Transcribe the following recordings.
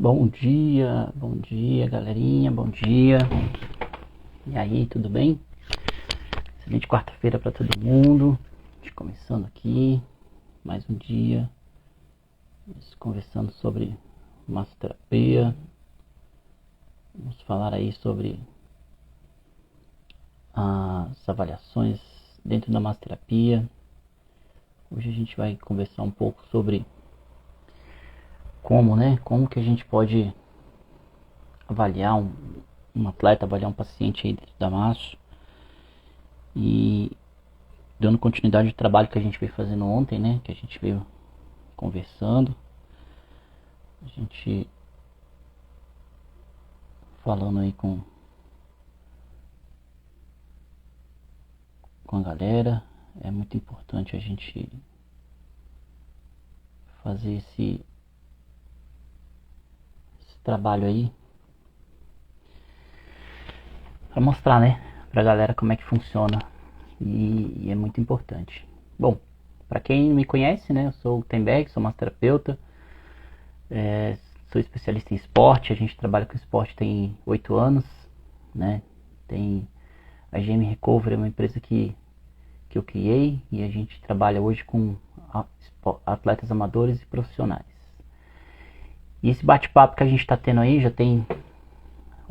Bom dia, galerinha, bom dia. E aí, tudo bem? Excelente quarta-feira para todo mundo. Começando aqui mais um dia, conversando sobre massoterapia. Vamos falar aí sobre as avaliações dentro da massoterapia. Hoje a gente vai conversar um pouco sobre como que a gente pode avaliar um atleta, avaliar um paciente aí dentro da masso. E dando continuidade ao trabalho que a gente veio fazendo ontem, né, que a gente veio conversando, a gente falando aí com a galera. É muito importante a gente fazer esse trabalho aí para mostrar, né, pra galera como é que funciona, e é muito importante. Bom, para quem não me conhece, né, eu sou o Gutenberg, sou massoterapeuta, sou especialista em esporte. A gente trabalha com esporte tem 8 anos, né, tem a GM Recovery, é uma empresa que eu criei, e a gente trabalha hoje com atletas amadores e profissionais. E esse bate-papo que a gente está tendo aí já tem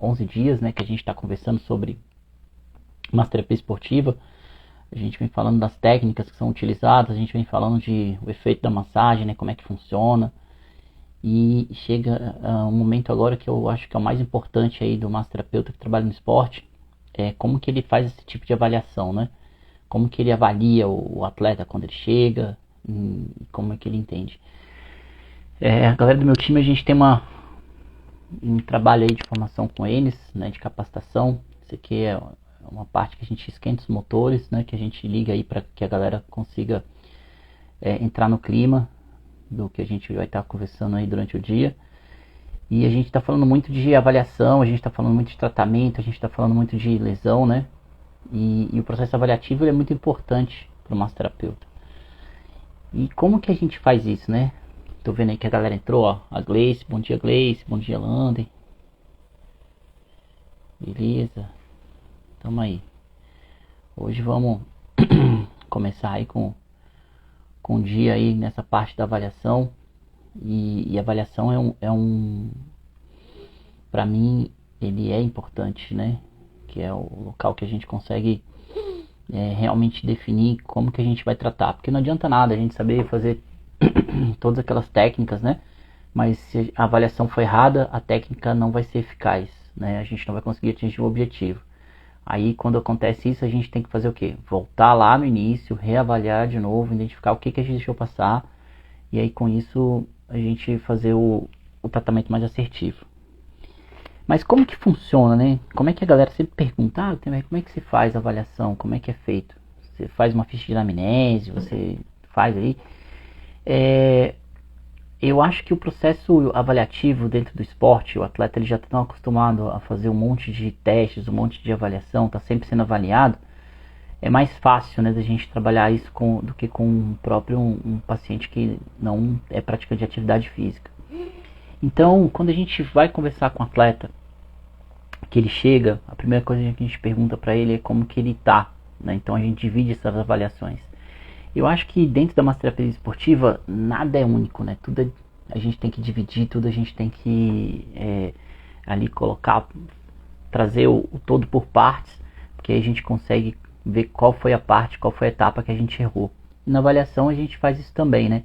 11 dias, né, que a gente está conversando sobre massoterapia esportiva. A gente vem falando das técnicas que são utilizadas, a gente vem falando o efeito da massagem, né, como é que funciona. E chega um momento agora que eu acho que é o mais importante aí do massoterapeuta que trabalha no esporte, é como que ele faz esse tipo de avaliação, né? Como que ele avalia o atleta quando ele chega, e como é que ele entende. A galera do meu time, a gente tem um trabalho aí de formação com eles, né, de capacitação. Isso aqui é uma parte que a gente esquenta os motores, né, que a gente liga aí para que a galera consiga entrar no clima do que a gente vai estar conversando aí durante o dia. E a gente está falando muito de avaliação, a gente está falando muito de tratamento, a gente está falando muito de lesão, né? E o processo avaliativo ele é muito importante para o massoterapeuta. E como que a gente faz isso, né? Tô vendo aí que a galera entrou, ó. A Gleice, bom dia Lander. Beleza, tamo aí. Hoje vamos começar aí com o dia aí nessa parte da avaliação. E a avaliação pra mim, ele é importante, né? Que é o local que a gente consegue realmente definir como que a gente vai tratar. Porque não adianta nada a gente saber fazer todas aquelas técnicas, né? Mas se a avaliação for errada, a técnica não vai ser eficaz, né? A gente não vai conseguir atingir o objetivo. Aí quando acontece isso, a gente tem que fazer o quê? Voltar lá no início, reavaliar de novo, identificar o que a gente deixou passar, e aí com isso a gente fazer o tratamento mais assertivo. Mas como que funciona, né? Como é que a galera sempre pergunta, como é que se faz a avaliação? Como é que é feito? Você faz uma ficha de anamnese, você faz aí? Eu acho que o processo avaliativo dentro do esporte, o atleta ele já está tão acostumado a fazer um monte de testes, um monte de avaliação, está sempre sendo avaliado. É mais fácil, né, da gente trabalhar isso do que com um paciente que não é praticante de atividade física. Então, quando a gente vai conversar com o atleta, que ele chega, a primeira coisa que a gente pergunta para ele é como que ele está, né? Então a gente divide essas avaliações. Eu acho que dentro da massoterapia esportiva nada é único, né? Tudo a gente tem que dividir, tudo a gente tem que ali colocar, trazer o todo por partes, porque aí a gente consegue ver qual foi a parte, qual foi a etapa que a gente errou. E na avaliação a gente faz isso também, né?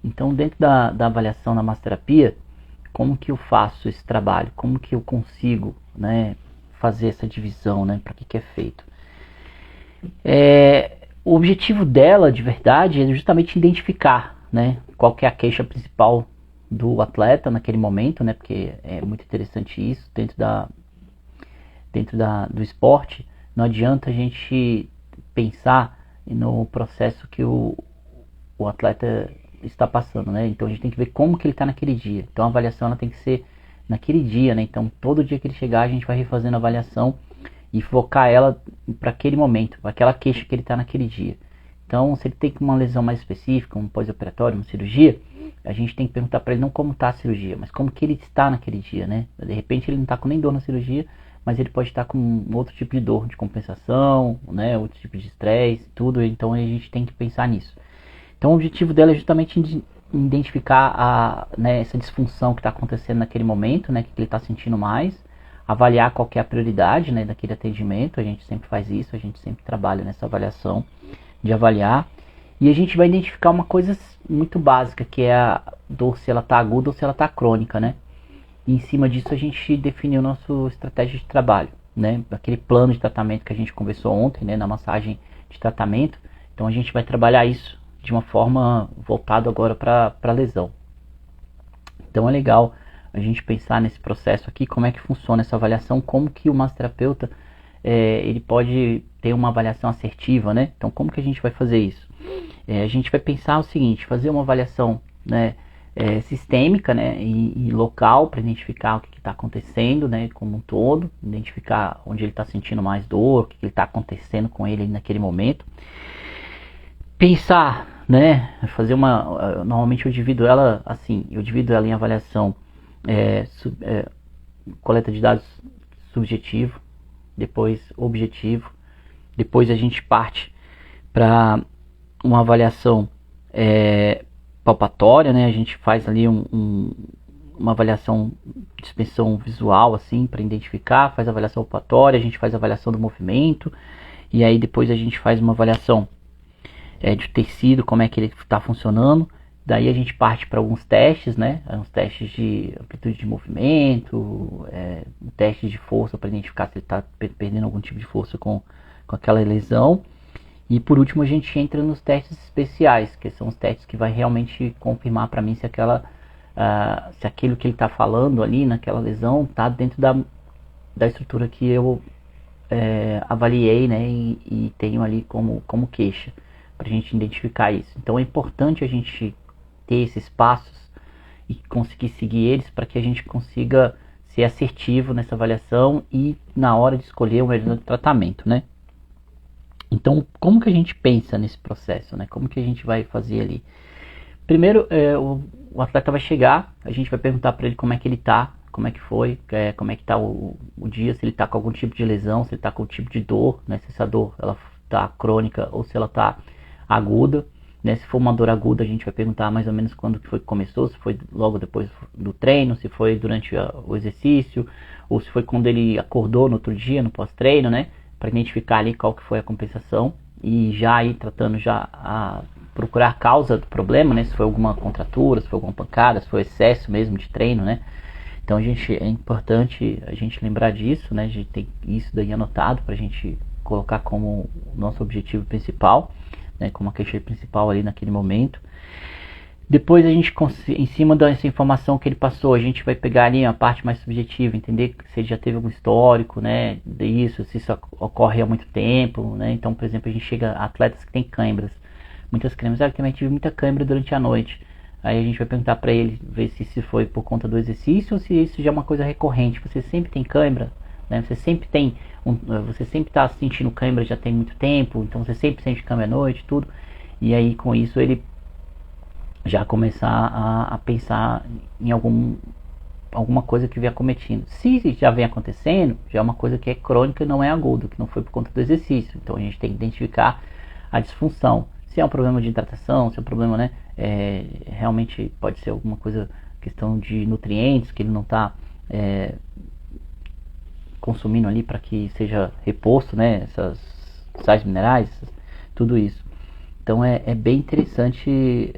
Então dentro da avaliação na massoterapia, como que eu faço esse trabalho? Como que eu consigo, né, fazer essa divisão, né? Para que é feito? O objetivo dela, de verdade, é justamente identificar, né, qual que é a queixa principal do atleta naquele momento, né? Porque é muito interessante isso dentro do esporte. Não adianta a gente pensar no processo que o atleta está passando, né? Então a gente tem que ver como que ele está naquele dia. Então a avaliação ela tem que ser naquele dia, né? Então todo dia que ele chegar a gente vai refazendo a avaliação e focar ela para aquele momento, para aquela queixa que ele está naquele dia. Então se ele tem uma lesão mais específica, um pós-operatório, uma cirurgia, a gente tem que perguntar para ele não como está a cirurgia, mas como que ele está naquele dia, né? De repente ele não está com nem dor na cirurgia, mas ele pode estar com outro tipo de dor, de compensação, né? Outro tipo de estresse, tudo. Então a gente tem que pensar nisso. Então o objetivo dela é justamente identificar né, essa disfunção que está acontecendo naquele momento, né? Que ele está sentindo mais, avaliar qual que é a prioridade, né, daquele atendimento. A gente sempre faz isso, a gente sempre trabalha nessa avaliação de avaliar. E a gente vai identificar uma coisa muito básica, que é a dor, se ela está aguda ou se ela está crônica, né? E em cima disso a gente definiu nossa estratégia de trabalho, né? Aquele plano de tratamento que a gente conversou ontem, né, na massagem de tratamento. Então a gente vai trabalhar isso de uma forma voltada agora para a lesão. Então é legal a gente pensar nesse processo aqui, como é que funciona essa avaliação, como que o massoterapeuta ele pode ter uma avaliação assertiva, né? Então como que a gente vai fazer isso? A gente vai pensar o seguinte, fazer uma avaliação, né, sistêmica, né, e local, para identificar o que está acontecendo, né, como um todo, identificar onde ele está sentindo mais dor, o que está acontecendo com ele naquele momento. Pensar, né, fazer normalmente eu divido ela assim, em avaliação, coleta de dados subjetivo, depois objetivo, depois a gente parte para uma avaliação palpatória, né? A gente faz ali uma avaliação de expressão visual, assim, para identificar, faz a avaliação palpatória, a gente faz a avaliação do movimento, e aí depois a gente faz uma avaliação de tecido, como é que ele está funcionando. Daí a gente parte para alguns testes, né? Uns testes de amplitude de movimento, testes de força para identificar se ele está perdendo algum tipo de força com aquela lesão. E por último a gente entra nos testes especiais, que são os testes que vai realmente confirmar para mim se se aquilo que ele está falando ali naquela lesão está dentro da estrutura que eu avaliei, né, e tenho ali como queixa, para a gente identificar isso. Então é importante a gente ter esses passos e conseguir seguir eles para que a gente consiga ser assertivo nessa avaliação e na hora de escolher o melhor tratamento, né? Então, como que a gente pensa nesse processo, né? Como que a gente vai fazer ali? Primeiro, o atleta vai chegar, a gente vai perguntar para ele como é que ele tá, como é que foi, como é que tá o dia, se ele tá com algum tipo de lesão, se ele tá com algum tipo de dor, né? Se essa dor ela tá crônica ou se ela tá aguda, né? Se for uma dor aguda, a gente vai perguntar mais ou menos quando que foi que começou, se foi logo depois do treino, se foi durante o exercício, ou se foi quando ele acordou no outro dia, no pós-treino, né? Para identificar ali qual que foi a compensação e já ir tratando a procurar a causa do problema, né? Se foi alguma contratura, se foi alguma pancada, se foi excesso mesmo de treino, né? Então é importante a gente lembrar disso, né? A gente tem isso daí anotado para a gente colocar como nosso objetivo principal, né? Como a queixa principal ali naquele momento. Depois a gente, em cima dessa informação que ele passou, a gente vai pegar ali a parte mais subjetiva, entender se ele já teve algum histórico, né, disso, se isso ocorre há muito tempo, né. Então, por exemplo, a gente chega a atletas que têm câimbras, muitas câimbras, eu também tive muita câimbra durante a noite. Aí a gente vai perguntar para ele, ver se isso foi por conta do exercício ou se isso já é uma coisa recorrente. Você sempre tem câimbra, né, você sempre está sentindo câimbra já tem muito tempo, então você sempre sente câimbra à noite, tudo. E aí com isso ele já começar a pensar em alguma coisa que vem acometendo. Se já vem acontecendo, já é uma coisa que é crônica e não é aguda, que não foi por conta do exercício. Então a gente tem que identificar a disfunção. Se é um problema de hidratação, se é um problema, né, realmente pode ser alguma coisa, questão de nutrientes, que ele não está consumindo ali para que seja reposto, né, essas sais minerais, tudo isso. Então é bem interessante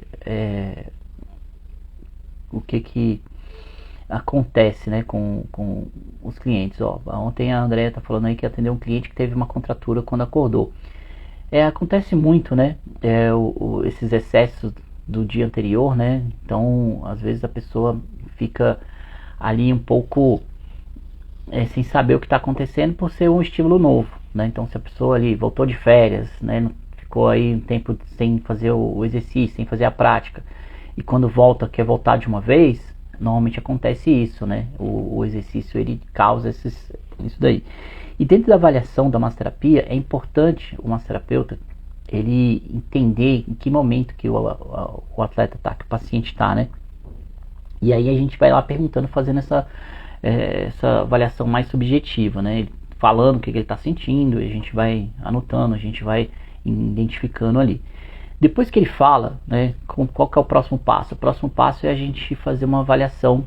o que acontece, né, com os clientes. Ontem a Andrea tá falando aí que atendeu um cliente que teve uma contratura quando acordou. Acontece muito, né, esses excessos do dia anterior, né, então às vezes a pessoa fica ali um pouco sem saber o que está acontecendo por ser um estímulo novo, né. Então se a pessoa ali voltou de férias, né, ficou aí um tempo sem fazer o exercício, sem fazer a prática, e quando volta, quer voltar de uma vez, normalmente acontece isso, né? O exercício ele causa isso daí. E dentro da avaliação da massoterapia, é importante o massoterapeuta ele entender em que momento que o atleta tá, que o paciente tá, né? E aí a gente vai lá perguntando, fazendo essa avaliação mais subjetiva, né? Ele falando o que ele está sentindo, a gente vai anotando, a gente vai identificando ali. Depois que ele fala, né, qual que é o próximo passo? O próximo passo é a gente fazer uma avaliação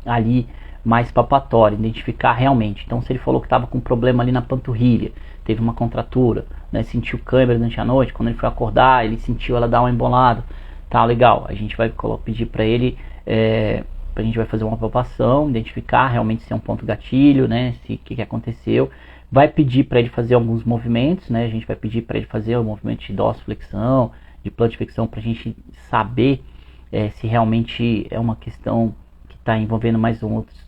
ali mais palpatória, identificar realmente. Então, se ele falou que estava com um problema ali na panturrilha, teve uma contratura, né, sentiu câimbra durante a noite, quando ele foi acordar, ele sentiu ela dar uma embolada, tá, legal, a gente vai pedir para ele, a gente vai fazer uma palpação, identificar realmente se é um ponto gatilho, né, se o que aconteceu, vai pedir para ele fazer alguns movimentos, né, a gente vai pedir para ele fazer o movimento de dorsiflexão, de plantiflexão, para a gente saber se realmente é uma questão que está envolvendo mais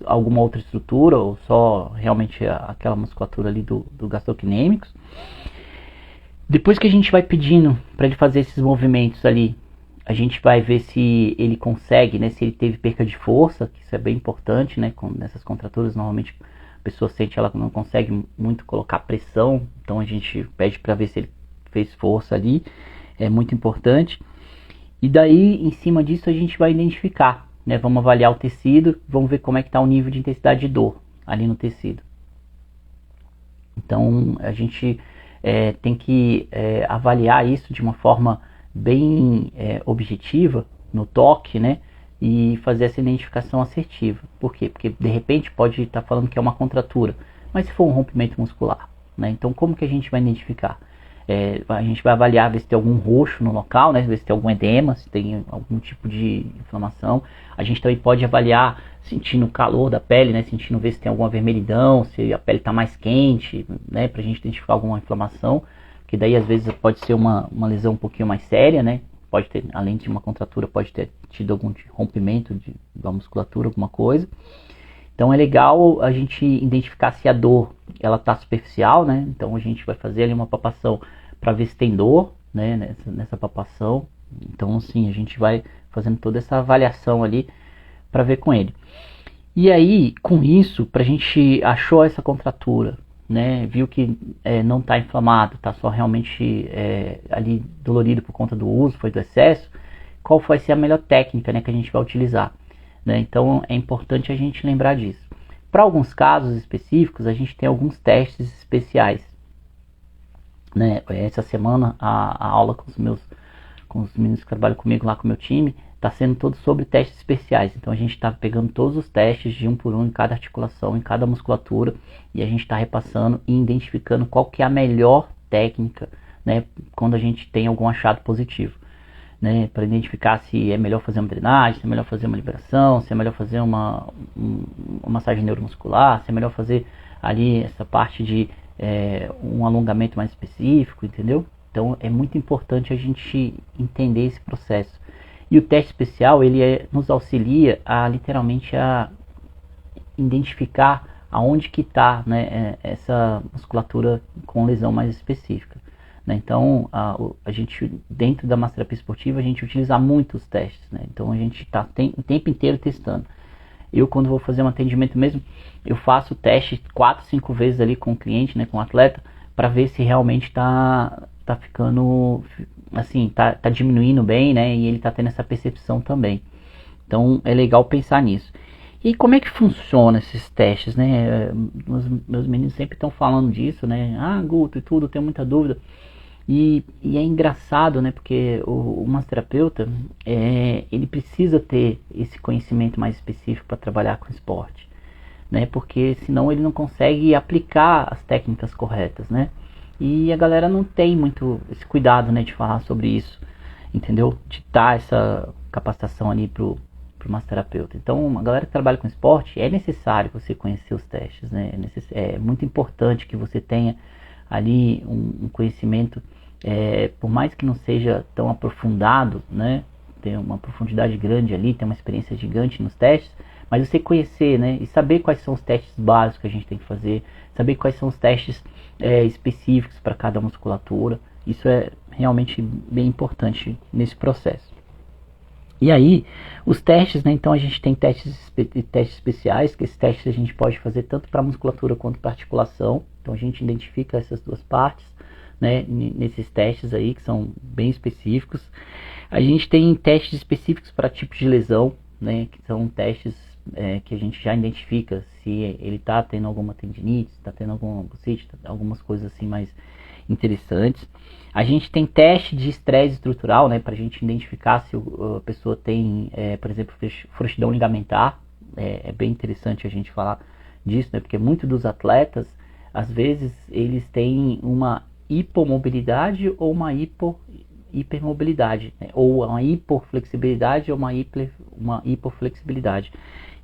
alguma outra estrutura ou só realmente aquela musculatura ali do gastrocnêmicos. Depois que a gente vai pedindo para ele fazer esses movimentos ali, a gente vai ver se ele consegue, né, se ele teve perca de força, que isso é bem importante, né, nessas contraturas normalmente a pessoa sente, ela não consegue muito colocar pressão, então a gente pede para ver se ele fez força ali, é muito importante. E daí, em cima disso, a gente vai identificar, né, vamos avaliar o tecido, vamos ver como é que está o nível de intensidade de dor ali no tecido. Então a gente tem que avaliar isso de uma forma bem objetiva no toque, né, e fazer essa identificação assertiva. Por quê? Porque de repente pode estar falando que é uma contratura, mas se for um rompimento muscular, né, então como que a gente vai identificar? A gente vai avaliar, ver se tem algum roxo no local, né, ver se tem algum edema, se tem algum tipo de inflamação. A gente também pode avaliar sentindo o calor da pele, né, sentindo ver se tem alguma vermelhidão, se a pele está mais quente, né, para a gente identificar alguma inflamação, que daí às vezes pode ser uma lesão um pouquinho mais séria, né, pode ter, além de uma contratura, pode ter tido algum rompimento da musculatura, alguma coisa. Então é legal a gente identificar se a dor ela está superficial, né? Então a gente vai fazer ali uma palpação para ver se tem dor, né? Nessa palpação. Então assim, a gente vai fazendo toda essa avaliação ali para ver com ele. E aí, com isso, para a gente achou essa contratura, né? Viu que não está inflamado, está só realmente ali dolorido por conta do uso, foi do excesso. Qual vai ser a melhor técnica, né, que a gente vai utilizar? Né? Então é importante a gente lembrar disso. Para alguns casos específicos, a gente tem alguns testes especiais. Né? Essa semana a aula com os meninos que trabalham comigo lá com o meu time está sendo todo sobre testes especiais. Então a gente está pegando todos os testes de um por um em cada articulação, em cada musculatura, e a gente está repassando e identificando qual que é a melhor técnica, né, quando a gente tem algum achado positivo. Né, para identificar se é melhor fazer uma drenagem, se é melhor fazer uma liberação, se é melhor fazer uma massagem neuromuscular, se é melhor fazer ali essa parte de um alongamento mais específico, entendeu? Então é muito importante a gente entender esse processo. E o teste especial, ele nos auxilia a literalmente a identificar aonde que está, né, essa musculatura com lesão mais específica. Então a gente dentro da massoterapia esportiva a gente utiliza muitos testes, né? Então a gente está o tempo inteiro testando. Eu quando vou fazer um atendimento mesmo, eu faço teste 4, 5 vezes ali com o cliente, né, com o atleta, para ver se realmente está ficando assim, tá diminuindo bem, né, e ele está tendo essa percepção também. Então é legal pensar nisso. E como é que funciona esses testes, né? Meus meninos sempre estão falando disso, né? Ah, Guto e tudo, tenho muita dúvida. E é engraçado, né? Porque o massoterapeuta, ele precisa ter esse conhecimento mais específico para trabalhar com esporte, né? Porque senão ele não consegue aplicar as técnicas corretas, né? E a galera não tem muito esse cuidado, né, de falar sobre isso, entendeu? De dar essa capacitação ali pro massoterapeuta. Então, a galera que trabalha com esporte, é necessário você conhecer os testes, né? É muito importante que você tenha ali um conhecimento, por mais que não seja tão aprofundado, né? Tem uma profundidade grande ali, tem uma experiência gigante nos testes, mas você conhecer, né? E saber quais são os testes básicos que a gente tem que fazer, saber quais são os testes específicos para cada musculatura, isso é realmente bem importante nesse processo. E aí, os testes, né? Então a gente tem testes especiais, que esses testes a gente pode fazer tanto para musculatura quanto para articulação. Então a gente identifica essas duas partes, né, nesses testes aí que são bem específicos. A gente tem testes específicos para tipos de lesão, né, que são testes que a gente já identifica se ele está tendo alguma tendinite, está tendo alguma bursite, algumas coisas assim mais interessantes. A gente tem teste de estresse estrutural, né, para a gente identificar se a pessoa tem, por exemplo, frouxidão ligamentar. É bem interessante a gente falar disso, né, porque muitos dos atletas, às vezes, eles têm uma hipomobilidade ou uma hipermobilidade, né, ou uma hipoflexibilidade ou uma hipoflexibilidade.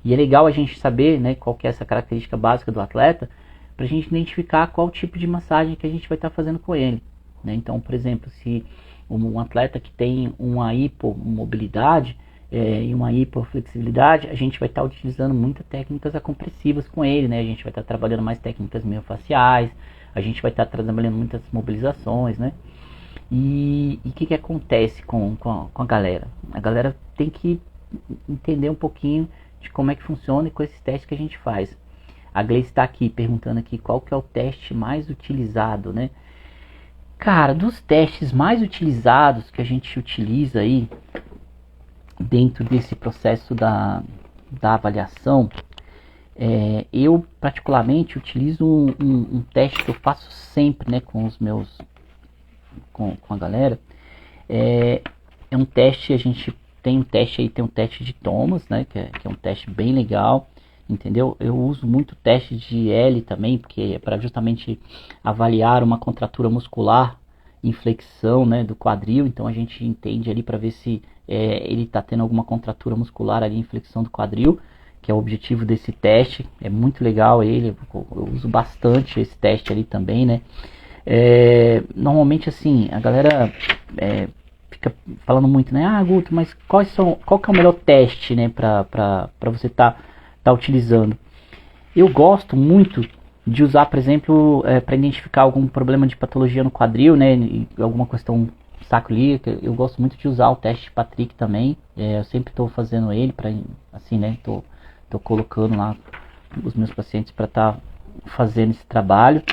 E é legal a gente saber, né, qual que é essa característica básica do atleta, para a gente identificar qual tipo de massagem que a gente vai estar fazendo com ele, né? Então, por exemplo, se um atleta que tem uma hipomobilidade e uma hipoflexibilidade, a gente vai estar utilizando muitas técnicas acompressivas com ele, né? A gente vai estar trabalhando mais técnicas miofasciais, a gente vai estar trabalhando muitas mobilizações, né? E o que acontece com a galera? A galera tem que entender um pouquinho de como é que funciona e com esses testes que a gente faz. A Gleice está aqui perguntando aqui qual que é o teste mais utilizado, né? Cara, dos testes mais utilizados que a gente utiliza aí dentro desse processo da avaliação, eu particularmente utilizo um teste que eu faço sempre, né, com os meus, com a galera. É um teste, a gente tem um teste aí, tem um teste de Thomas, né, que é um teste bem legal, entendeu? Eu uso muito teste de L também, porque é para justamente avaliar uma contratura muscular em flexão, né, do quadril. Então a gente entende ali para ver se ele está tendo alguma contratura muscular ali em flexão do quadril, que é o objetivo desse teste. É muito legal ele, eu uso bastante esse teste ali também, né? Normalmente assim, a galera fica falando muito, né? Ah, Guto, mas qual que é o melhor teste, né, para você tá utilizando? Eu gosto muito de usar, por exemplo, para identificar algum problema de patologia no quadril, né, alguma questão sacroiliaca. Eu gosto muito de usar o teste de Patrick também. Eu sempre estou fazendo ele para, assim, né, tô colocando lá os meus pacientes para estar fazendo esse trabalho.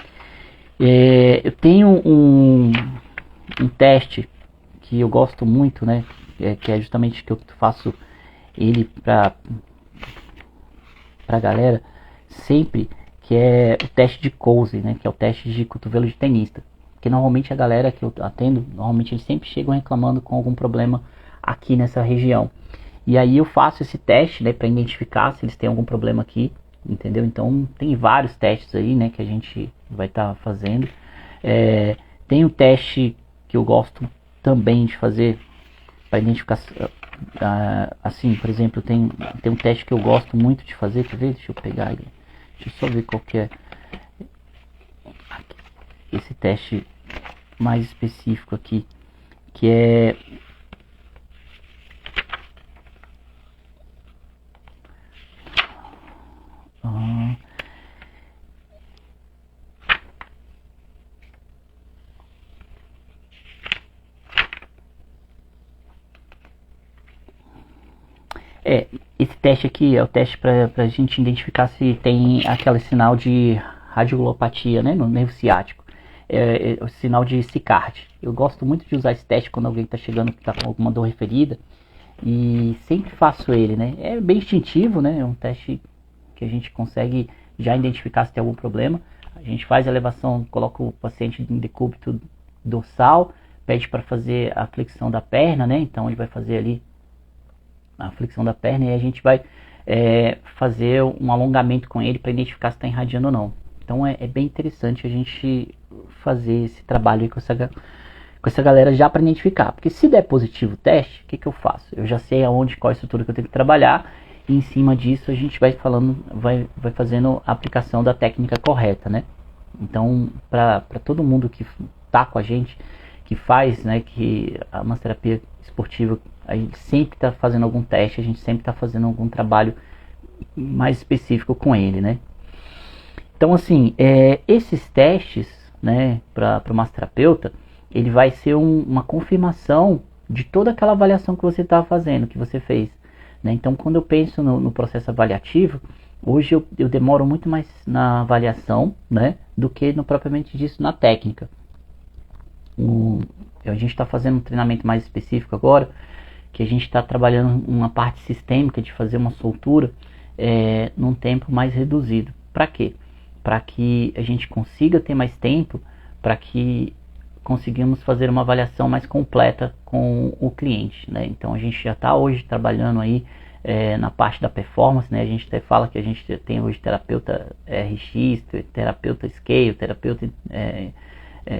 Eu tenho um teste que eu gosto muito, né, que é justamente que eu faço ele para galera sempre, que é o teste de Cousy, né, que é o teste de cotovelo de tenista. Porque normalmente a galera que eu atendo, normalmente eles sempre chegam reclamando com algum problema aqui nessa região. E aí eu faço esse teste, né, para identificar se eles têm algum problema aqui, entendeu? Então tem vários testes aí, né, que a gente vai estar fazendo. Tem um teste que eu gosto também de fazer para identificar, assim, por exemplo, tem um teste que eu gosto muito de fazer, quer ver? Deixa eu pegar ele, deixa eu só ver qual que é esse teste mais específico aqui, que é esse teste aqui é o teste para a gente identificar se tem aquele sinal de radiopatia, né, no nervo ciático. É o sinal de Sicard. Eu gosto muito de usar esse teste quando alguém está chegando que está com alguma dor referida, e sempre faço ele, né? É bem instintivo, né? É um teste que a gente consegue já identificar se tem algum problema. A gente faz a elevação, coloca o paciente em decúbito dorsal, pede para fazer a flexão da perna, né? Então ele vai fazer ali a flexão da perna e a gente vai fazer um alongamento com ele para identificar se está irradiando ou não. Então é bem interessante a gente fazer esse trabalho aí com essa galera já para identificar. Porque se der positivo o teste, o que eu faço? Eu já sei qual é a estrutura que eu tenho que trabalhar, e em cima disso a gente vai falando, vai fazendo a aplicação da técnica correta, né? Então, para todo mundo que tá com a gente, que faz, né, que a massoterapia esportiva, a gente sempre está fazendo algum teste, a gente sempre está fazendo algum trabalho mais específico com ele, né? Então, assim, esses testes, né, para o massoterapeuta, ele vai ser uma confirmação de toda aquela avaliação que você está fazendo, que você fez, né? Então, quando eu penso no processo avaliativo, hoje eu demoro muito mais na avaliação, né, do que no propriamente disso na técnica. A gente está fazendo um treinamento mais específico agora, que a gente está trabalhando uma parte sistêmica de fazer uma soltura num tempo mais reduzido. Para quê? Para que a gente consiga ter mais tempo, para que conseguimos fazer uma avaliação mais completa com o cliente, né? Então a gente já está hoje trabalhando aí na parte da performance, né? A gente até fala que a gente tem hoje terapeuta RX, terapeuta Scale, terapeuta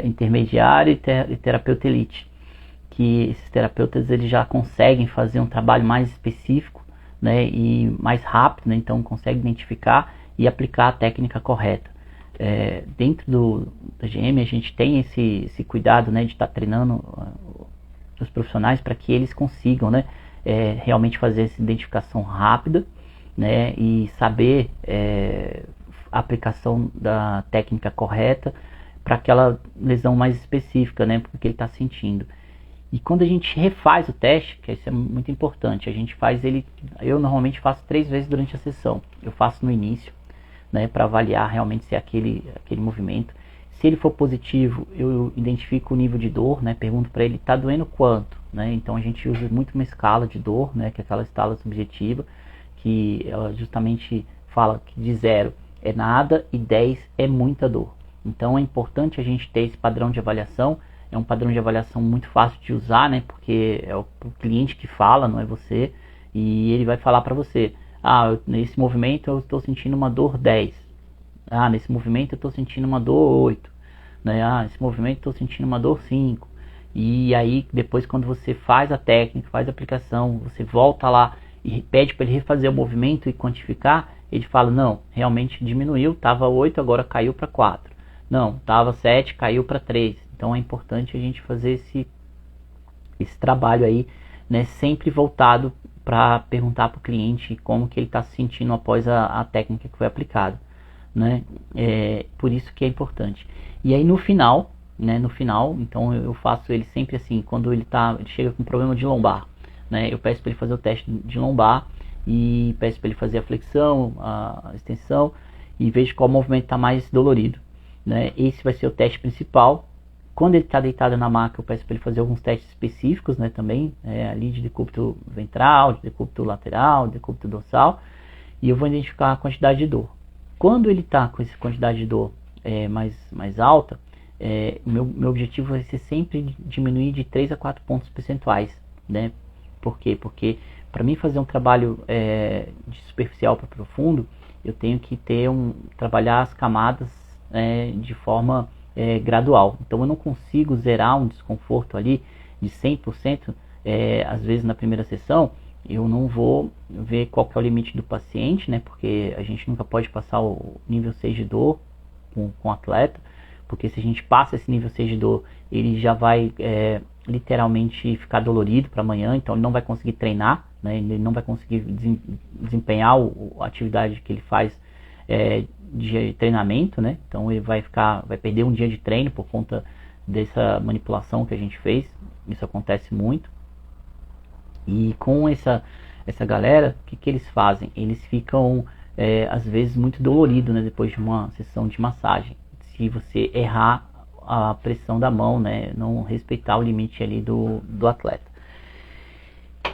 intermediário e terapeuta Elite, que esses terapeutas eles já conseguem fazer um trabalho mais específico, né, e mais rápido, né, então consegue identificar e aplicar a técnica correta. Dentro da GM a gente tem esse cuidado, né, de estar treinando os profissionais para que eles consigam, né, realmente fazer essa identificação rápida, né, e saber a aplicação da técnica correta para aquela lesão mais específica, né, porque ele está sentindo. E quando a gente refaz o teste, que isso é muito importante, a gente faz ele, eu normalmente faço 3 vezes durante a sessão. Eu faço no início, né, para avaliar realmente se é aquele movimento. Se ele for positivo, eu identifico o nível de dor, né, pergunto para ele, está doendo quanto? Né? Então a gente usa muito uma escala de dor, né, que é aquela escala subjetiva, que ela justamente fala que de 0 é nada e 10 é muita dor. Então é importante a gente ter esse padrão de avaliação. É um padrão de avaliação muito fácil de usar, né? Porque é o cliente que fala, não é você. E ele vai falar para você: nesse movimento eu estou sentindo uma dor 10. Nesse movimento eu estou sentindo uma dor 8. Né? Nesse movimento eu estou sentindo uma dor 5. E aí depois, quando você faz a técnica, faz a aplicação, você volta lá e pede para ele refazer o movimento e quantificar, ele fala: não, realmente diminuiu, estava 8, agora caiu para 4. Não, estava 7, caiu para 3. Então é importante a gente fazer esse trabalho aí, né, sempre voltado para perguntar para o cliente como que ele está se sentindo após a técnica que foi aplicada, né? Por isso que é importante. E aí no final, né, então eu faço ele sempre assim, quando ele chega com problema de lombar, né, eu peço para ele fazer o teste de lombar e peço para ele fazer a flexão, a extensão e vejo qual movimento está mais dolorido, né? Esse vai ser o teste principal. Quando ele está deitado na maca, eu peço para ele fazer alguns testes específicos, né, também, ali de decúbito ventral, de decúbito lateral, de decúbito dorsal, e eu vou identificar a quantidade de dor. Quando ele está com essa quantidade de dor mais alta, meu objetivo vai ser sempre diminuir de 3 a 4 pontos percentuais, né? Por quê? Porque para mim fazer um trabalho de superficial para profundo, eu tenho que trabalhar as camadas de forma gradual. Então eu não consigo zerar um desconforto ali de 100%, às vezes na primeira sessão. Eu não vou ver qual que é o limite do paciente, né, porque a gente nunca pode passar o nível 6 de dor com o atleta, porque se a gente passa esse nível 6 de dor, ele já vai literalmente ficar dolorido para amanhã, então ele não vai conseguir treinar, né, ele não vai conseguir desempenhar a atividade que ele faz de treinamento, né? Então ele vai perder um dia de treino por conta dessa manipulação que a gente fez. Isso acontece muito. E com essa galera, o que eles fazem? Eles ficam às vezes muito doloridos, né, depois de uma sessão de massagem. Se você errar a pressão da mão, né, não respeitar o limite ali do atleta.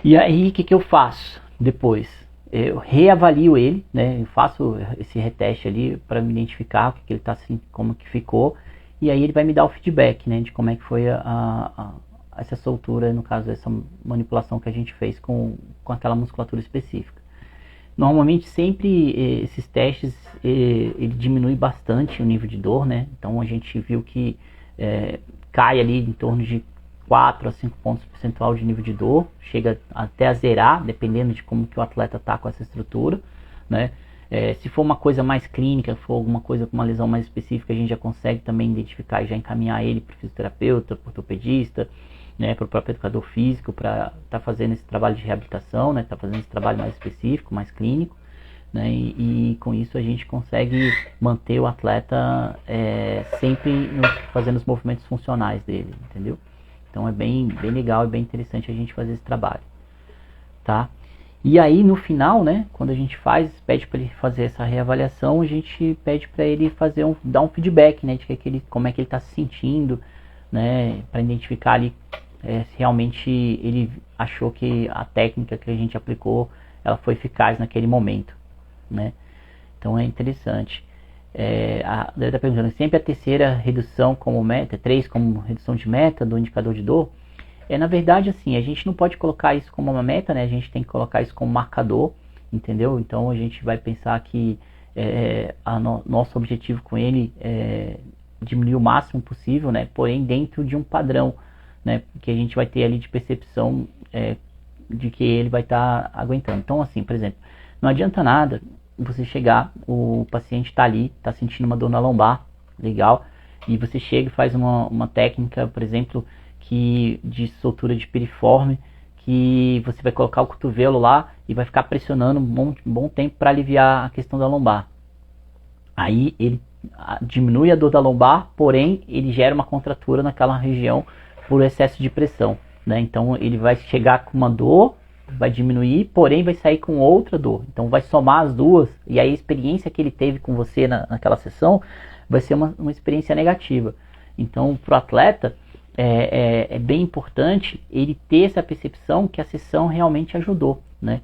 E aí o que eu faço depois? Eu reavalio ele, né? Eu faço esse reteste ali para me identificar o que ele está assim, como que ficou, e aí ele vai me dar o feedback, né, de como é que foi essa soltura, no caso essa manipulação que a gente fez com aquela musculatura específica. Normalmente sempre esses testes ele diminui bastante o nível de dor, né? Então a gente viu que cai ali em torno de 4 a 5 pontos percentual de nível de dor, chega até a zerar, dependendo de como que o atleta está com essa estrutura, né? Se for uma coisa mais clínica, for alguma coisa com uma lesão mais específica, a gente já consegue também identificar e já encaminhar ele para o fisioterapeuta, para o ortopedista, né, para o próprio educador físico, para estar fazendo esse trabalho de reabilitação, né, fazendo esse trabalho mais específico, mais clínico, né, e com isso a gente consegue manter o atleta sempre fazendo os movimentos funcionais dele, entendeu? Então é bem legal e bem interessante a gente fazer esse trabalho, tá? E aí no final, né, quando a gente pede para ele fazer essa reavaliação, a gente pede para ele dar um feedback, né, de como é que ele está se sentindo, né, para identificar ali se realmente ele achou que a técnica que a gente aplicou ela foi eficaz naquele momento, né? Então é interessante. A André está perguntando, sempre a terceira redução como meta, 3 como redução de meta do indicador de dor. Na verdade, assim, a gente não pode colocar isso como uma meta, né? A gente tem que colocar isso como marcador, entendeu? Então a gente vai pensar que nosso objetivo com ele é diminuir o máximo possível, né? Porém dentro de um padrão, né? Que a gente vai ter ali de percepção de que ele vai estar aguentando. Então, assim, por exemplo, não adianta nada você chegar, o paciente está ali, está sentindo uma dor na lombar, legal, e você chega e faz uma técnica, por exemplo, de soltura de piriforme, que você vai colocar o cotovelo lá e vai ficar pressionando um bom tempo para aliviar a questão da lombar. Aí ele diminui a dor da lombar, porém ele gera uma contratura naquela região por excesso de pressão, né? Então ele vai chegar com uma dor, vai diminuir, porém vai sair com outra dor. Então vai somar as duas, e aí a experiência que ele teve com você naquela sessão vai ser uma experiência negativa. Então para o atleta é bem importante ele ter essa percepção que a sessão realmente ajudou, né?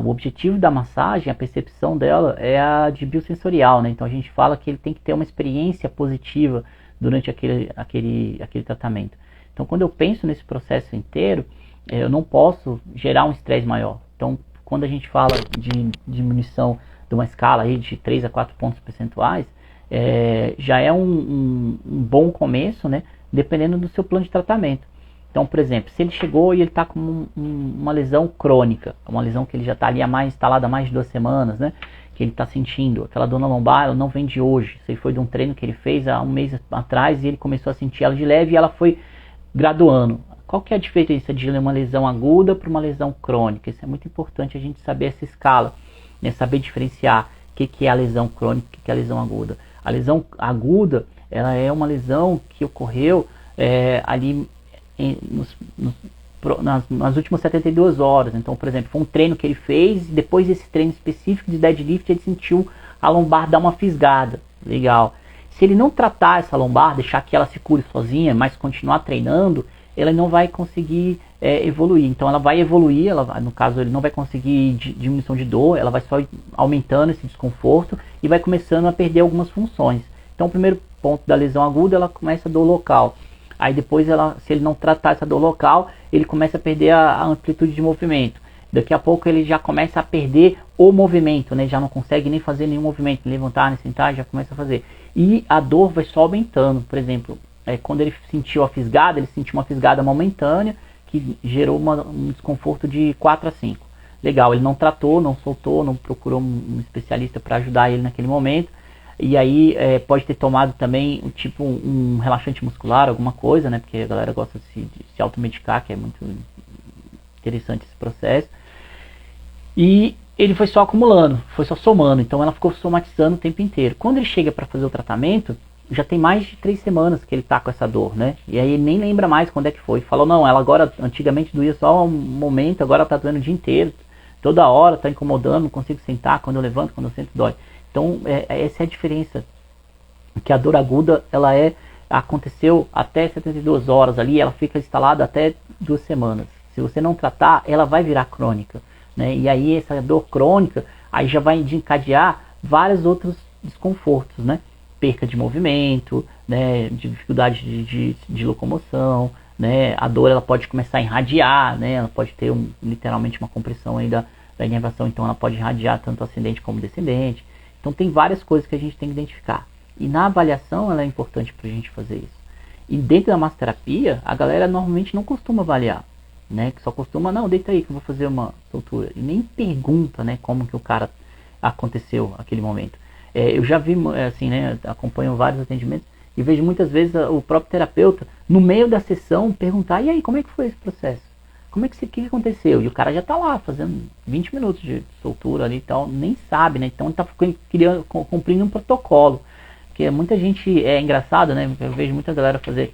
O objetivo da massagem, a percepção dela é a de biosensorial, né? Então a gente fala que ele tem que ter uma experiência positiva durante aquele tratamento. Então quando eu penso nesse processo inteiro, eu não posso gerar um estresse maior. Então quando a gente fala de diminuição de uma escala aí de 3 a 4 pontos percentuais, já é um bom começo, né? Dependendo do seu plano de tratamento. Então, por exemplo, se ele chegou e ele está com uma lesão crônica, uma lesão que ele já está ali instalada há mais de 2 semanas, né? Que ele está sentindo, aquela dor na lombar, ela não vem de hoje. Se foi de um treino que ele fez há um mês atrás e ele começou a sentir ela de leve e ela foi graduando. Qual que é a diferença de uma lesão aguda para uma lesão crônica? Isso é muito importante a gente saber essa escala, né? Saber diferenciar o que é a lesão crônica e o que é a lesão aguda. A lesão aguda, ela é uma lesão que ocorreu ali nas últimas 72 horas. Então, por exemplo, foi um treino que ele fez, e depois desse treino específico de deadlift, ele sentiu a lombar dar uma fisgada. Legal. Se ele não tratar essa lombar, deixar que ela se cure sozinha, mas continuar treinando, ela não vai conseguir evoluir. Então ela vai evoluir, no caso ele não vai conseguir diminuição de dor, ela vai só aumentando esse desconforto e vai começando a perder algumas funções. Então o primeiro ponto da lesão aguda, ela começa a dor local. Aí depois, se ele não tratar essa dor local, ele começa a perder a amplitude de movimento. Daqui a pouco ele já começa a perder o movimento, né? Já não consegue nem fazer nenhum movimento, levantar, nem sentar, já começa a fazer. E a dor vai só aumentando. Por exemplo, quando ele sentiu a fisgada, ele sentiu uma fisgada momentânea, que gerou um desconforto de 4 a 5. Legal, ele não tratou, não soltou, não procurou um especialista para ajudar ele naquele momento. E aí pode ter tomado também um relaxante muscular, alguma coisa, né? Porque a galera gosta de se automedicar, que é muito interessante esse processo. E ele foi só acumulando, foi só somando, então ela ficou somatizando o tempo inteiro. Quando ele chega para fazer o tratamento, já tem mais de 3 semanas que ele tá com essa dor, né? E aí ele nem lembra mais quando é que foi. Falou, não, ela agora, antigamente doía só um momento, agora ela tá doendo o dia inteiro, toda hora, tá incomodando, não consigo sentar, quando eu levanto, quando eu sento, dói. Então essa é a diferença, que a dor aguda ela aconteceu até 72 horas ali, ela fica instalada até 2 semanas. Se você não tratar, ela vai virar crônica, né? E aí essa dor crônica aí já vai desencadear vários outros desconfortos, né? Perca de movimento, né? Dificuldade de locomoção, né? A dor ela pode começar a irradiar, né? Ela pode ter literalmente uma compressão aí da inervação, então ela pode irradiar tanto ascendente como descendente. Então tem várias coisas que a gente tem que identificar. E na avaliação ela é importante para a gente fazer isso. E dentro da massoterapia, a galera normalmente não costuma avaliar, né? Que só costuma, não, deita aí que eu vou fazer uma soltura. E nem pergunta, né, como que o cara aconteceu aquele momento. Eu já vi, assim, né, acompanho vários atendimentos e vejo muitas vezes o próprio terapeuta, no meio da sessão, perguntar, e aí, como é que foi esse processo? O que aconteceu? E o cara já tá lá, fazendo 20 minutos de soltura ali e tal, nem sabe, né? Então ele tá cumprindo um protocolo. Porque muita gente, é engraçado, né? Eu vejo muita galera fazer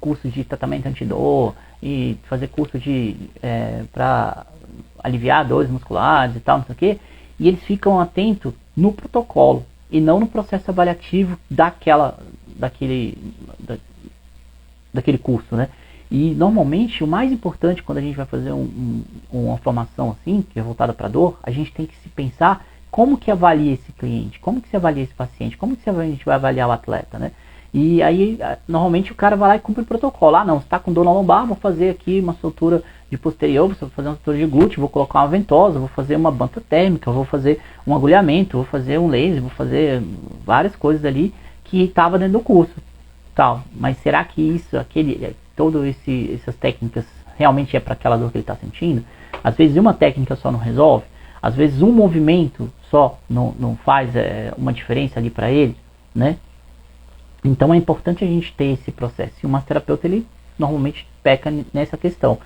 curso de tratamento antidor e fazer curso para aliviar dores musculares e tal, não sei o quê. E eles ficam atentos no protocolo e não no processo avaliativo daquele curso, né? E normalmente o mais importante quando a gente vai fazer uma formação assim, que é voltada para dor, a gente tem que se pensar como que avalia esse cliente, como que se avalia esse paciente, como que a gente vai avaliar o atleta, né? E aí, normalmente o cara vai lá e cumpre o protocolo. Ah, não, você está com dor na lombar, vou fazer aqui uma sutura de posterior, vou fazer uma sutura de glúteo, vou colocar uma ventosa, vou fazer uma banda térmica, vou fazer um agulhamento, vou fazer um laser, vou fazer várias coisas ali que estava dentro do curso. Tal. Mas será que isso, essas técnicas realmente é para aquela dor que ele está sentindo? Às vezes uma técnica só não resolve, às vezes um movimento só não faz uma diferença ali para ele, né? Então é importante a gente ter esse processo. E o massoterapeuta, ele normalmente peca nessa questão.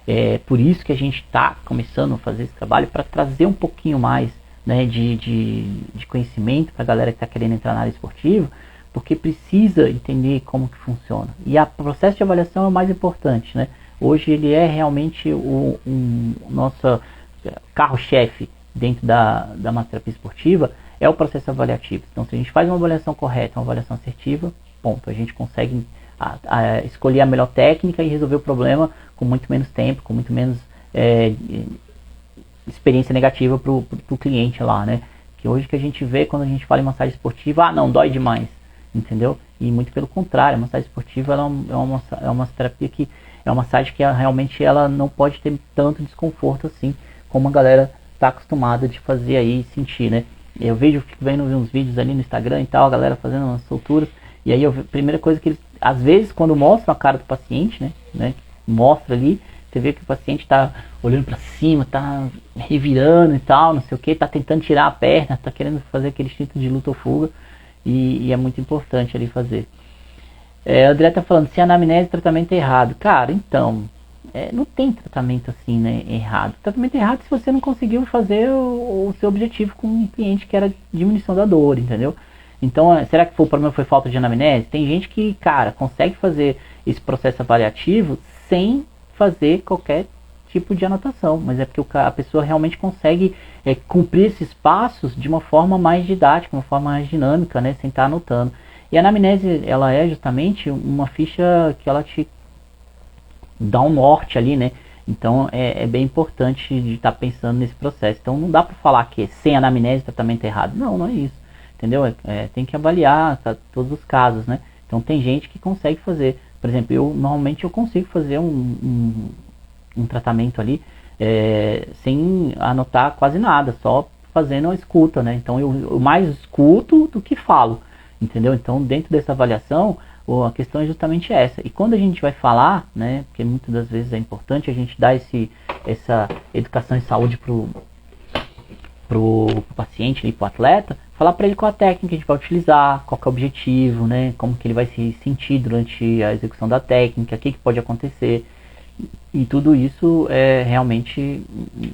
É por isso que a gente está começando a fazer esse trabalho, para trazer um pouquinho mais, né, de conhecimento para a galera que está querendo entrar na área esportiva, porque precisa entender como que funciona. E o processo de avaliação é o mais importante, né? Hoje ele é realmente o nosso carro-chefe dentro da massoterapia esportiva, é o processo avaliativo. Então, se a gente faz uma avaliação correta, uma avaliação assertiva, ponto, a gente consegue escolher a melhor técnica e resolver o problema com muito menos tempo, com muito menos experiência negativa para o cliente lá, né? Que hoje que a gente vê quando a gente fala em massagem esportiva, não, dói demais, entendeu? E muito pelo contrário, a massagem esportiva ela é uma terapia que é uma massagem que realmente ela não pode ter tanto desconforto assim, como a galera está acostumada de fazer aí e sentir, né? Eu fico vendo uns vídeos ali no Instagram e tal, a galera fazendo umas solturas, e aí a primeira coisa que eles, às vezes quando mostram a cara do paciente, né, mostra ali, você vê que o paciente está olhando para cima, está revirando e tal, não sei o que, está tentando tirar a perna, está querendo fazer aquele instinto de luta ou fuga, e é muito importante ali fazer. O André está falando, se a anamnese tratamento é errado. Cara, então, não tem tratamento assim, né, errado. Tratamento errado se você não conseguiu fazer o seu objetivo com um cliente, que era diminuição da dor, entendeu? Então, será que o problema foi falta de anamnese? Tem gente que, cara, consegue fazer esse processo avaliativo sem fazer qualquer tipo de anotação, mas é porque a pessoa realmente consegue cumprir esses passos de uma forma mais didática, uma forma mais dinâmica, né, sem estar anotando. E a anamnese, ela é justamente uma ficha que ela te dá um norte ali, né? Então é bem importante de estar pensando nesse processo. Então não dá para falar que sem anamnese tratamento é errado. Não é isso, entendeu? Tem que avaliar todos os casos, né? Então tem gente que consegue fazer. Por exemplo, normalmente eu consigo fazer um tratamento ali sem anotar quase nada, só fazendo a escuta, né? Então eu mais escuto do que falo, entendeu? Então dentro dessa avaliação a questão é justamente essa. E quando a gente vai falar, né, porque muitas das vezes é importante a gente dar essa educação em saúde pro paciente, pro atleta, falar para ele qual a técnica que a gente vai utilizar, qual que é o objetivo, né, como que ele vai se sentir durante a execução da técnica, o que pode acontecer. E tudo isso é realmente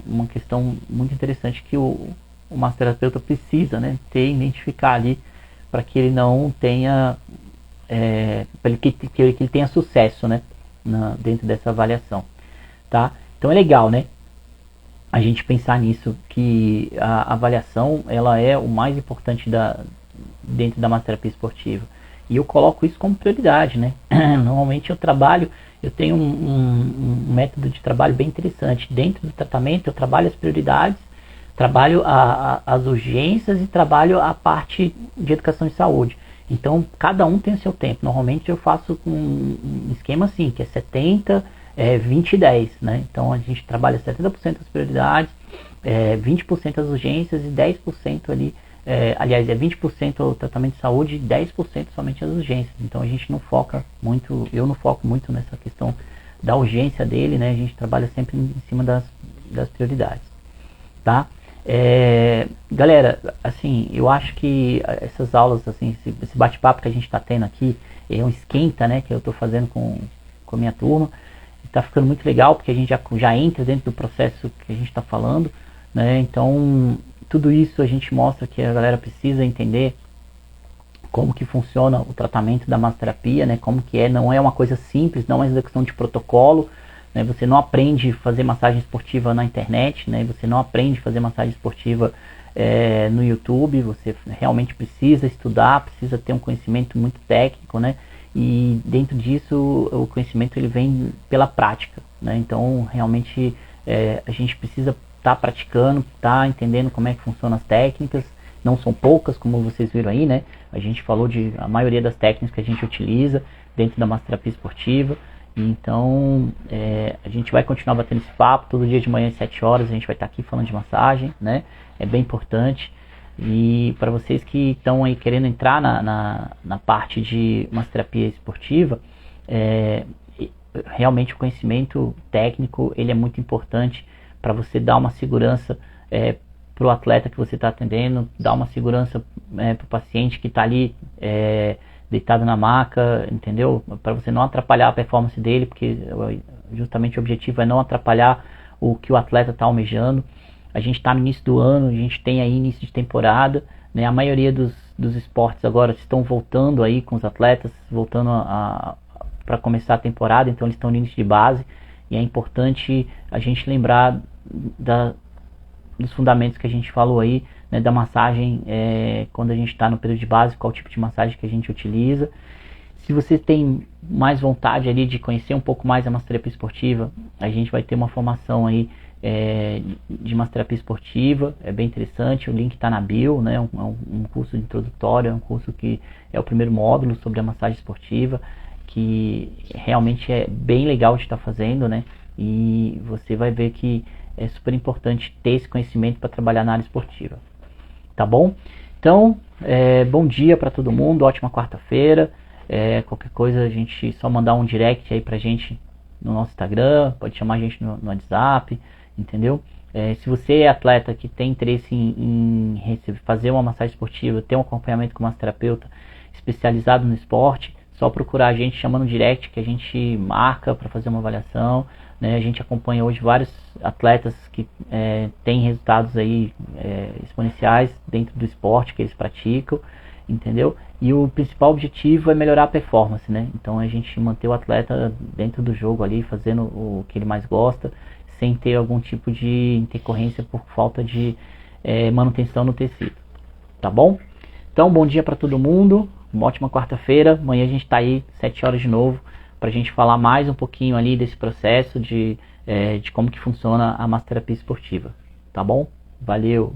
uma questão muito interessante que o massoterapeuta precisa, né, identificar ali, para que ele não tenha para que ele tenha sucesso, né, dentro dessa avaliação, tá? Então é legal, né, a gente pensar nisso, que a avaliação ela é o mais importante dentro da massoterapia esportiva, e eu coloco isso como prioridade, né? Normalmente eu tenho um método de trabalho bem interessante. Dentro do tratamento eu trabalho as prioridades, trabalho as urgências e trabalho a parte de educação de saúde. Então, cada um tem o seu tempo. Normalmente eu faço um esquema assim, que é 70, 20 e 10, né? Então, a gente trabalha 70% das prioridades, 20% as urgências e 10% ali, aliás, 20% o tratamento de saúde e 10% somente as urgências. Então, a gente não foca muito, eu não foco muito nessa questão da urgência dele, né? A gente trabalha sempre em cima das prioridades, tá? Galera, assim, eu acho que essas aulas, assim, esse bate-papo que a gente está tendo aqui é um esquenta, né, que eu estou fazendo com a minha turma. Está ficando muito legal, porque a gente já entra dentro do processo que a gente está falando, né? Então tudo isso a gente mostra que a galera precisa entender como que funciona o tratamento da massoterapia, né? Como que não é uma coisa simples, não é uma questão de protocolo, né? Você não aprende a fazer massagem esportiva na internet, né? Você não aprende a fazer massagem esportiva no YouTube. Você realmente precisa estudar, precisa ter um conhecimento muito técnico, né? e dentro disso o conhecimento ele vem pela prática, né? Então realmente a gente precisa estar praticando, estar entendendo como é que funcionam as técnicas. Não são poucas, como vocês viram aí, né? A gente falou de a maioria das técnicas que a gente utiliza dentro da massoterapia esportiva. Então a gente vai continuar batendo esse papo todo dia de manhã às 7 horas. A gente vai estar aqui falando de massagem, né? É bem importante. E para vocês que estão aí querendo entrar na parte de massoterapia esportiva, realmente o conhecimento técnico ele é muito importante para você dar uma segurança para o atleta que você está atendendo, dar uma segurança para o paciente que está ali deitado na maca, entendeu? Para você não atrapalhar a performance dele, porque justamente o objetivo é não atrapalhar o que o atleta está almejando. A gente está no início do ano, a gente tem aí início de temporada, né? A maioria dos esportes agora estão voltando aí com os atletas, voltando para começar a temporada, então eles estão no início de base, e é importante a gente lembrar dos fundamentos que a gente falou aí, né, da massagem quando a gente está no período de base, qual tipo de massagem que a gente utiliza. Se você tem mais vontade ali de conhecer um pouco mais a massoterapia esportiva, a gente vai ter uma formação aí de massoterapia esportiva, é bem interessante, o link está na bio, né, um curso introdutório, é um curso que é o primeiro módulo sobre a massagem esportiva, que realmente é bem legal de estar fazendo, né, e você vai ver que é super importante ter esse conhecimento para trabalhar na área esportiva, tá bom? Então, bom dia para todo mundo, ótima quarta-feira. Qualquer coisa a gente só mandar um direct aí pra gente no nosso Instagram, pode chamar a gente no WhatsApp, entendeu? Se você é atleta que tem interesse em fazer uma massagem esportiva, ter um acompanhamento com um massoterapeuta especializado no esporte, só procurar a gente chamando no direct que a gente marca para fazer uma avaliação, né? A gente acompanha hoje vários atletas que têm resultados aí exponenciais dentro do esporte que eles praticam, entendeu? E o principal objetivo é melhorar a performance, né? Então a gente manter o atleta dentro do jogo ali, fazendo o que ele mais gosta, sem ter algum tipo de intercorrência por falta de manutenção no tecido, tá bom? Então bom dia para todo mundo, uma ótima quarta-feira, amanhã a gente tá aí 7 horas de novo, pra gente falar mais um pouquinho ali desse processo de como que funciona a massoterapia esportiva, tá bom? Valeu!